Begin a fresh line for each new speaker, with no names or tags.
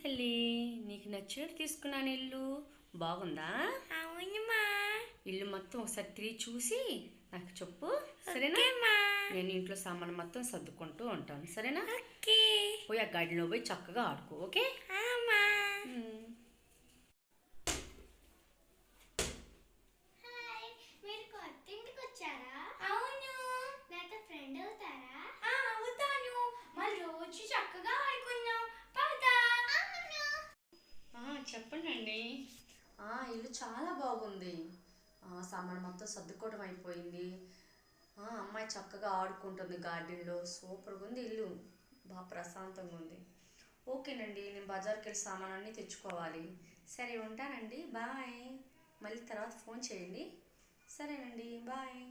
తల్లి, నీకు నచ్చినట్టు తీసుకున్నాను ఇల్లు. బాగుందా?
అవునమ్మా.
ఇల్లు మొత్తం ఒకసారి తిరిగి చూసి నాకు చెప్పు, సరేనా? నేను ఇంట్లో సామాను మొత్తం సర్దుకుంటూ ఉంటాను, సరేనా? పోయి ఆ గార్డెన్లో పోయి చక్కగా ఆడుకో, ఓకే?
మీరు కొత్త ఇంటికి వచ్చారా? అవును. నాతో ఫ్రెండ్ అవుతారా? అవుతాను. మరి రోజు చక్కగా ఆడుకుందాం. పదా.
చెప్పండి అండి. ఇల్లు చాలా బాగుంది. సామాను మొత్తం సర్దుకోవడం అయిపోయింది. అమ్మాయి చక్కగా ఆడుకుంటుంది గార్డెన్లో. సూపర్గా ఉంది ఇల్లు, బాగా ప్రశాంతంగా ఉంది. ఓకేనండి, నేను బజార్కి వెళ్ళి సామాను అన్నీ తెచ్చుకోవాలి. సరే ఉంటానండి, బాయ్. మళ్ళీ తర్వాత ఫోన్ చేయండి. సరేనండి, బాయ్.